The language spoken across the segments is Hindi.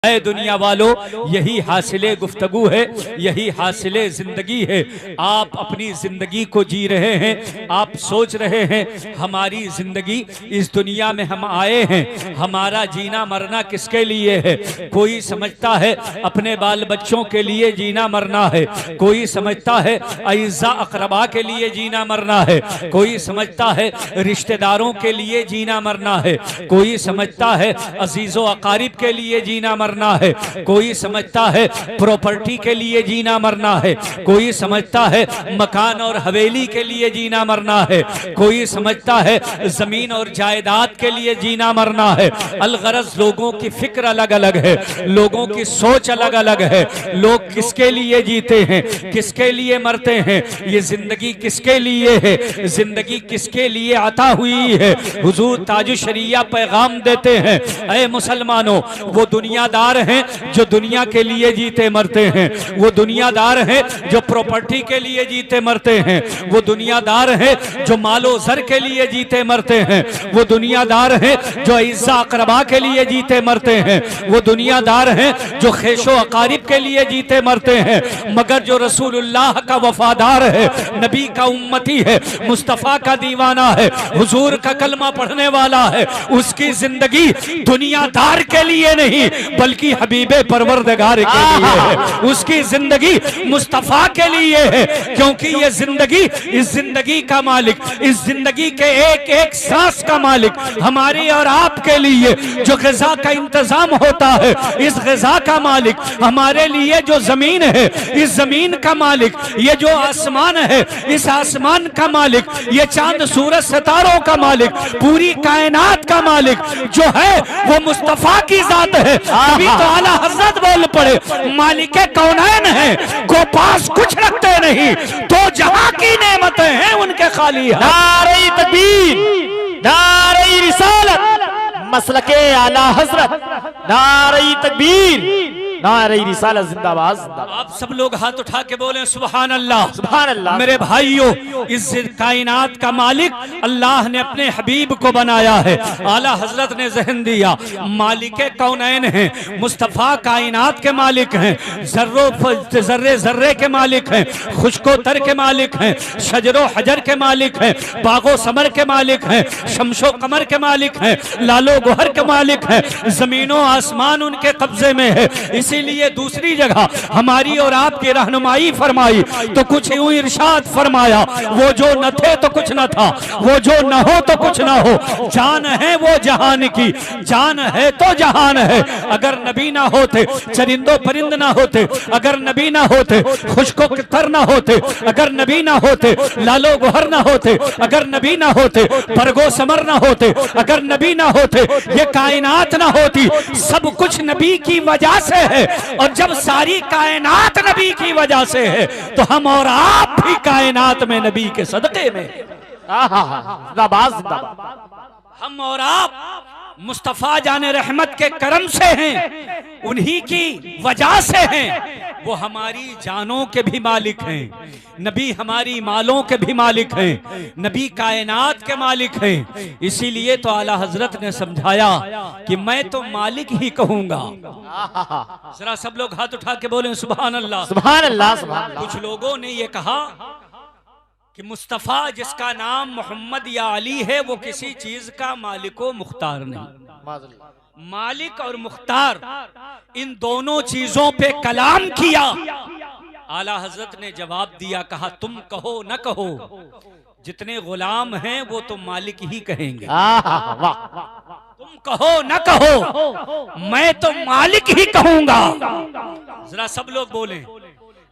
ऐ दुनिया वालों, यही हासिले गुफ्तगू है, यही हासिले जिंदगी है। आप अपनी जिंदगी को जी रहे हैं, आप सोच रहे हैं हमारी जिंदगी, इस दुनिया में हम आए हैं, हमारा जीना मरना किसके लिए है। कोई समझता है अपने बाल बच्चों के लिए जीना मरना है, कोई समझता है अइज़ा अकरबा के लिए जीना मरना है, कोई समझता है रिश्तेदारों के लिए जीना मरना है, कोई समझता है अजीज़ो अकारिब के लिए जीना मरना है, कोई समझता है प्रॉपर्टी के लिए जीना मरना है, कोई समझता है मकान और हवेली के लिए जीना मरना है, कोई समझता है जमीन और जायदाद के लिए जीना मरना है। अलगरज लोगों की फिक्र अलग अलग है, लोगों की सोच अलग अलग है। लोग किसके लिए जीते हैं, किसके लिए मरते हैं, ये जिंदगी किसके लिए है, जिंदगी किसके लिए अता हुई है। हुजूर ताज शरिया पैगाम देते हैं, ऐ मुसलमानों, वो दुनियादार हैं जो दुनिया के लिए जीते मरते हैं, वो दुनियादार हैं जो प्रॉपर्टी के लिए जीते मरते हैं, वो दुनियादार हैं जो मालो जर के लिए जीते मरते हैं, वो दुनियादार हैं जो इज्जा अकरबा के लिए जीते मरते हैं, वो दुनियादार हैं जो खेशो अकारिब के लिए जीते मरते हैं। मगर जो रसूलुल्लाह का वफादार है, नबी का उम्मती है, मुस्तफा का दीवाना है, हुजूर का कलमा पढ़ने वाला है, उसकी जिंदगी दुनियादार के लिए नहीं बल्कि हबीबे परवरदिगार के लिए है, उसकी जिंदगी मुस्तफा के लिए है। क्योंकि ये जिंदगी, इस जिंदगी का मालिक, इस जिंदगी के एक एक सांस का मालिक हमारी और आपके लिए जो ग़िज़ा का इंतजाम होता है, इस ग़िज़ा का मालिक हमारे लिए जो जमीन है, इस जमीन का मालिक, ये जो आसमान है, इस आसमान का मालिक, ये चांद सूरज सितारों का मालिक, पूरी कायनात का मालिक जो है वो मुस्तफा की जात है। अभी तो आला हज़रत बोल पड़े, मालिके कौनैन है, को पास कुछ रखते नहीं, तो जहां की नेमतें हैं उनके खाली है। नारे तकबीर, नारे रिसालत, मसलके आला हज़रत, नारे तकबीर, नारे रिसालत, जिंदाबाद जिंदाबाद। आप सब लोग हाथ उठा के बोले सुभान अल्लाह, सुभान अल्लाह। मेरे भाइयों, इस कायनात का मालिक अल्लाह ने अपने हबीब को बनाया है। आला हजरत ने जहन दिया, मालिके कौनैन हैं, मुस्तफ़ा कायनात के मालिक हैं, जर्रे जर्रे के मालिक हैं, खुशको तर के मालिक हैं, शजरो हजर के मालिक हैं, बागो समर के मालिक हैं, शमशो कमर के मालिक हैं, लालो गोहर के मालिक हैं, जमीनों आसमान उनके कब्जे में है। इसीलिए दूसरी जगह हमारी और आपकी रहनुमाई फरमाई तो कुछ यूं इरशाद फरमाया, वो जो न थे तो कुछ न था, वो जो न हो तो कुछ न हो, जान है वो जहान की, जान है तो जहान है। अगर नबी ना होते, चरिंदो परिंद ना होते, अगर नबी ना होते, खुशको तर ना होते, अगर नबी ना होते, लालो गोहर ना होते, अगर नबी ना होते, बरगो समर ना होते, अगर नबी ना होते, ये कायनात ना होती। सब कुछ नबी की वजह से है, और जब सारी कायनात नबी की वजह से है तो हम और आप भी कायनात में नबी के सदक़े में, जिंदाबाद जिंदाबाद। हम और आप मुस्तफा जाने रहमत के करम से हैं, उन्हीं की वजह से हैं। वो हमारी जानों के भी मालिक हैं, नबी हमारी मालों के भी मालिक हैं, नबी कायनात के मालिक हैं। इसीलिए तो आला हजरत ने समझाया कि मैं तो मालिक ही कहूंगा। जरा सब लोग हाथ उठा के बोले सुभान अल्लाह, सुभान अल्लाह, सुभान अल्लाह। कुछ लोगों ने ये कहा कि मुस्तफ़ा जिसका नाम मोहम्मद या अली है वो किसी चीज का मालिको मुख्तार नहीं। मालिक और मुख्तार इन दोनों चीजों पे कलाम किया। आला हजरत ने जवाब दिया, कहा तुम कहो न कहो, जितने गुलाम हैं वो तो मालिक ही कहेंगे। तुम कहो न कहो, मैं तो मालिक ही कहूंगा। जरा सब लोग बोलें,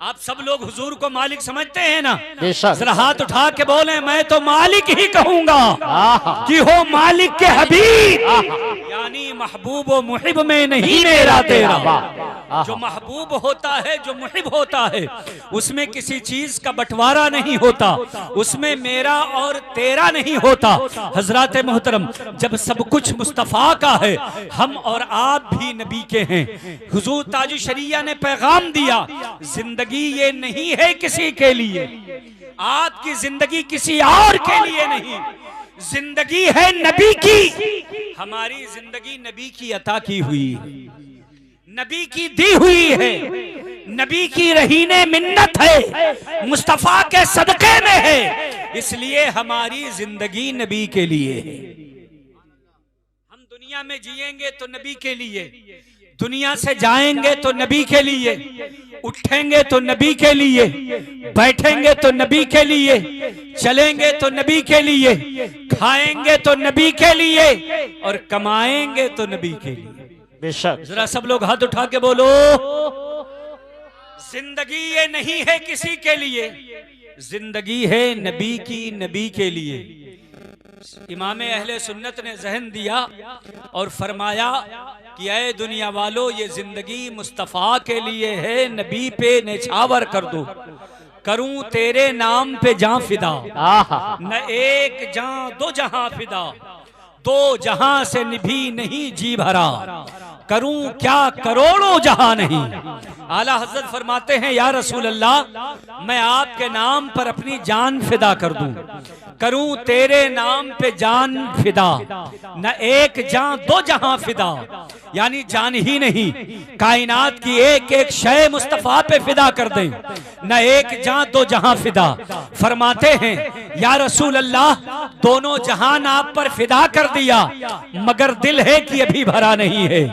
आप सब लोग हुजूर को मालिक समझते हैं ना? जरा हाथ उठा के बोले, मैं तो मालिक ही कहूंगा कि हो मालिक के हबीब, यानी महबूब व मुहिब में नहीं मेरा तेरा। जो महबूब होता है, जो मुहिब होता है, उसमें किसी चीज का बंटवारा नहीं होता, उसमें मेरा और तेरा नहीं होता। हजरात मोहतरम, जब सब कुछ मुस्तफा का है, हम और आप भी नबी के हैं। हुजूर ताज शरिया ने पैगाम दिया, जिंदगी ये नहीं है किसी के लिए, आपकी जिंदगी किसी और के लिए नहीं, जिंदगी है नबी की। हमारी जिंदगी नबी की अता की हुई, नबी की दी हुई है, नबी की रहीने मिन्नत है, मुस्तफा के सदके में है, इसलिए हमारी जिंदगी नबी के लिए है। हम दुनिया में जिएंगे तो नबी के लिए, दुनिया से जाएंगे तो नबी के लिए, उठेंगे तो नबी के लिए, बैठेंगे तो नबी के लिए, चलेंगे तो नबी के लिए, खाएंगे तो नबी के लिए, और कमाएंगे तो नबी के लिए। बेशक। जरा सब लोग हाथ उठा के बोलो, जिंदगी ये नहीं है किसी के लिए, जिंदगी है नबी की, नबी के लिए। इमाम अहले सुन्नत ने जहन दिया और फरमाया कि ऐ दुनिया वालों, ये जिंदगी मुस्तफा के लिए है, नबी पे निछावर कर दो, करूं तेरे नाम पे जां फिदा, न एक जां दो जहां फिदा, दो जहां से निभी नहीं जी भरा, करूं क्या करोड़ों जहां नहीं। आला हजरत फरमाते हैं, या रसूल अल्लाह, मैं आपके नाम पर अपनी जान फिदा कर दूं, करूं तेरे नाम पे जान फिदा, न एक जान दो जहां फिदा, यानी जान ही नहीं, कायनात की एक एक शय मुस्तफा पे फिदा कर दें, न एक जान दो जहां फिदा। फरमाते हैं, या रसूल अल्लाह, दोनों जहान आप पर फिदा कर दिया, मगर दिल है कि अभी भरा नहीं है।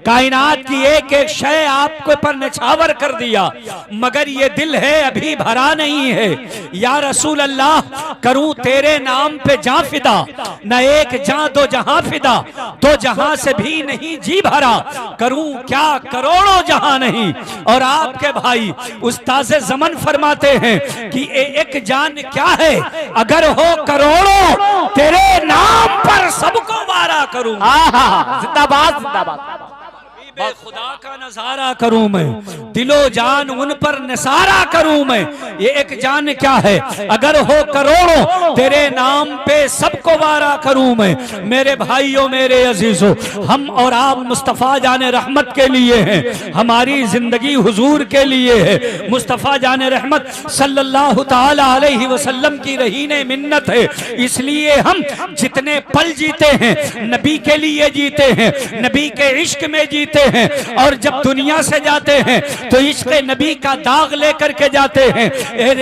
कायनात की एक एक शय आपके पर निछावर कर दिया, मगर ये दिल है अभी भरा नहीं है। या रसूल अल्लाह, करूं तेरे नाम पे जां फिदा, न एक जां दो जहां फिदा, दो जहां से भी नहीं जी भरा, करूं क्या करोड़ों जहां नहीं। और आपके भाई उस्ताद ज़मन फरमाते हैं कि एक जान क्या है, अगर हो करोड़ों, तेरे नाम पर सबको वारा करूं। जिंदाबाद जिंदाबाद। खुदा का नजारा करूं मैं, दिलो जान उन पर निसारा करूं मैं। ये एक जान क्या है, अगर हो करोड़ों, तेरे नाम पे सबको वारा करूं मैं। मेरे भाइयों, मेरे अजीजों, हम और आप मुस्तफ़ा जाने रहमत के लिए हैं, हमारी जिंदगी हुजूर के लिए है। मुस्तफ़ा जाने रहमत सल्लल्लाहु ताला अलैहि वसल्लम की रहीने मिन्नत है, इसलिए हम जितने पल जीते हैं नबी के लिए जीते हैं, नबी के इश्क में जीते हैं। और जब दुनिया से जाते हैं तो इश्क नबी का दाग लेकर के जाते हैं,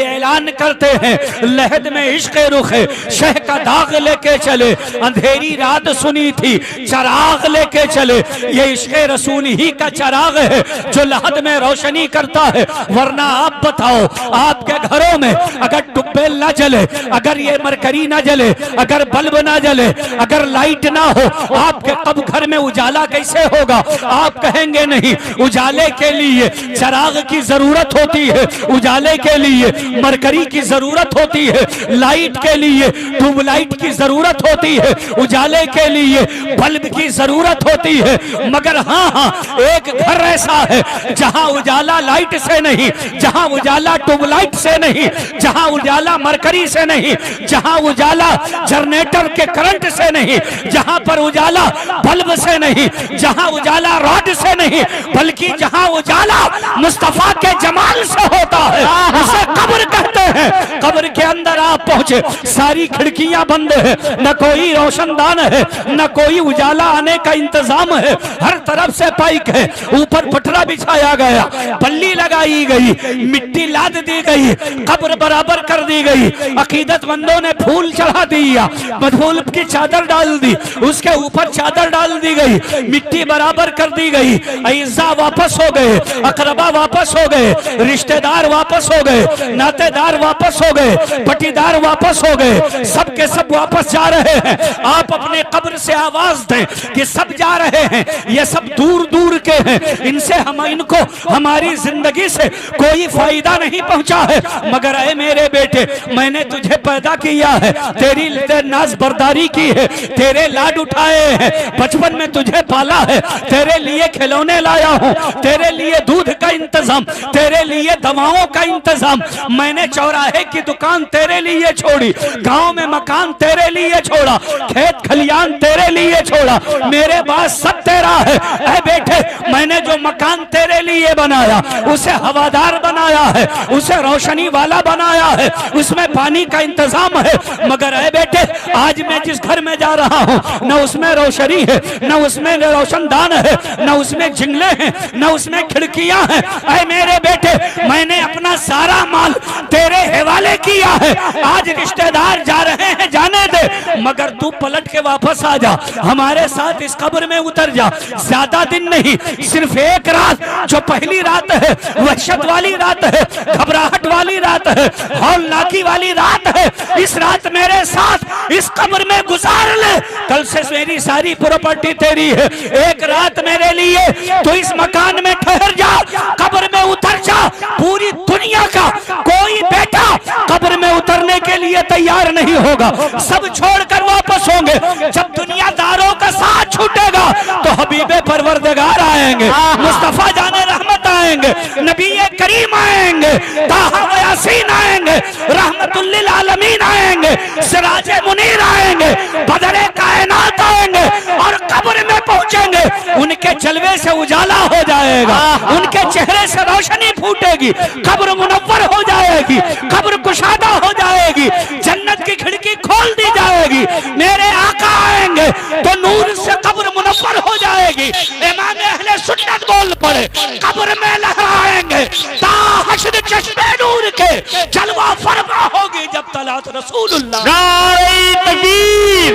ऐलान करते हैं, लहद में इश्क रुख शह का दाग लेके चले, अंधेरी रात सुनी थी चराग लेके चले। ये इश्क रसूल ही का चराग है जो लहद में रोशनी करता है। वरना आप बताओ, आपके घरों में अगर ट्यूबवेल ना जले, अगर ये मरकरी ना जले, अगर बल्ब ना जले, अगर लाइट ना हो, आपके कब घर में उजाला कैसे होगा? आप कहेंगे नहीं, उजाले के लिए चराग की जरूरत होती है, उजाले के लिए मरकरी की जरूरत होती है, लाइट के लिए ट्यूबलाइट की जरूरत होती है, उजाले के लिए बल्ब की जरूरत होती है। मगर हाँ, एक घर ऐसा है जहां उजाला लाइट से नहीं, जहां उजाला ट्यूबलाइट से नहीं, जहां उजाला मरकरी से नहीं, जहां उजाला जनरेटर के करंट से नहीं, जहां पर उजाला बल्ब से नहीं, जहां उजाला रॉड से नहीं, बल्कि जहां उजाला मुस्तफा के जमाल से होता है, उसे कब्र कहते हैं। कब्र के अंदर आप पहुंचे, सारी खिड़कियां बंद है, न कोई रोशनदान है, न कोई उजाला आने का इंतजाम है, हर तरफ से पाइक है, ऊपर पटरा बिछाया गया, बल्ली लगाई गई, मिट्टी लाद दी गई, कब्र बराबर कर दी गई। अकीदतमंदों ने फूल चढ़ा दिया, फूल की चादर डाल दी, उसके ऊपर चादर डाल दी गई, मिट्टी बराबर कर दी गई। अइज़ा वापस हो गए, अकरबा वापस हो गए, रिश्तेदार वापस हो गए, नातेदार वापस हो गए, पटीदार वापस हो गए, सब के सब वापस जा रहे हैं। आप अपने कब्र से आवाज दें कि सब जा रहे हैं, ये सब दूर दूर के हैं, इनसे हम इनको हमारी जिंदगी से कोई फायदा नहीं पहुंचा है। मगर ऐ मेरे बेटे, मैंने तुझे पैदा किया है, तेरी नाज बर्दारी की है, तेरे लाड उठाए हैं, बचपन में तुझे पाला है, तेरे लिए खिलौने लाया हूँ, तेरे लिए दूध का इंतजाम, तेरे लिए दवाओं का इंतजाम मैंने चौराहे की दुकान तेरे लिए छोड़ी, गांव में मकान तेरे लिए छोड़ा, खेत खलियान तेरे लिए छोड़ा, मेरे पास सब तेरा है। ऐ बेटे, मैंने जो मकान तेरे लिए बनाया उसे हवादार बनाया है, उसे रोशनी वाला बनाया है, उसमें पानी का इंतजाम है। मगर ऐ बेटे, आज मैं जिस घर में जा रहा हूँ न उसमें रोशनी है, न उसमें रोशनदान है, न उसमें जिंगले हैं, न उसमें खिड़कियां हैं। ऐ मेरे बेटे, मैंने अपना सारा माल तेरे हवाले किया है। आज रिश्तेदार जा रहे हैं, जाने दे, मगर तू पलट के वापस आ जा, हमारे साथ इस कब्र में उतर जा। ज्यादा दिन नहीं, सिर्फ एक रात, जो पहली रात है, वहशत वाली रात है, घबराहट वाली रात है, हौलनाकी वाली रात है। इस रात मेरे साथ इस कब्र में गुजार ले, कल से मेरी सारी प्रॉपर्टी तेरी है। एक रात मेरे लिए तो इस मकान में ठहर जा, कब्र में उतर जा। पूरी दुनिया का कोई बेटा कब्र में उतरने के लिए तैयार नहीं होगा, सब छोड़कर वापस होंगे। जब दुनियादारों का साथ छूटेगा तो हबीबे परवरदिगार आएंगे, मुस्तफा जाने रहमत आएंगे, नबी करीम आएंगे, ताहा व यासीन आएंगे, रहमतुल लिल आलमीन आएंगे, सिराजे मुनीर आएंगे, बदरे कायनात आएंगे और कब्र में पहुंचेंगे। उनके जलवे से उजाला हो जाएगा, उनके चेहरे से रोशनी फूटेगी, कब्र मुनव्वर हो जाएगी, कब्र कुशादा हो जाएगी, जन्नत की खिड़की खोल दी जाएगी। मेरे आका आएंगे तो नूर से कब्र मुनव्वर हो जाएगी। इमाम अहले सुन्नत बोल पड़े, कब्र में लहराएंगे ता हश्र चश्मे नूर के, जलवा फरमा होगी जब तलात रसूलुल्लाह। नारे तकबीर,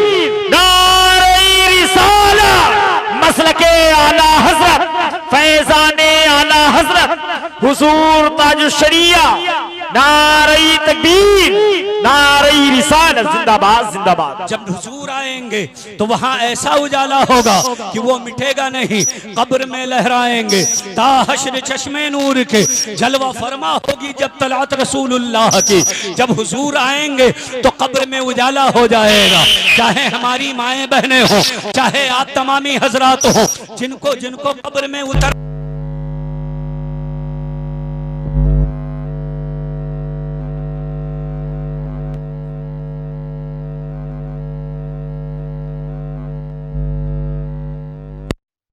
नारे रिसालत, मसलके आला हजरत, फैजाने आला हजरत, हुजूर ताजुश शरिया। नारे तकबीर, नारे रिसालत, जिंदाबाद जिंदाबाद। जब हुजूर आएंगे तो वहां ऐसा उजाला होगा कि वो मिटेगा नहीं, कब्र में लहराएंगे ता हश्र चश्मे नूर के, जलवा फरमा होगी जब तलात रसूलुल्लाह की। जब हुजूर आएंगे तो कब्र में उजाला हो जाएगा, चाहे हमारी माएं बहनें हो, चाहे आप तमामी हजरात हो, जिनको जिनको कब्र में उतर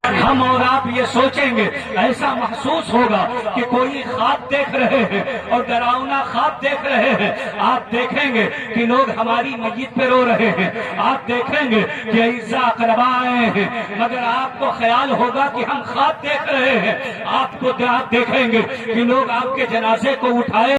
हम और आप ये सोचेंगे, ऐसा महसूस होगा कि कोई ख्वाब देख रहे हैं और डरावना ख्वाब देख रहे हैं। आप देखेंगे कि लोग हमारी मस्जिद पे रो रहे हैं, आप देखेंगे कि ऐसा अकरबा आए हैं, मगर आपको ख्याल होगा कि हम ख्वाब देख रहे हैं। आप देखेंगे कि लोग आपके जनाजे को उठाए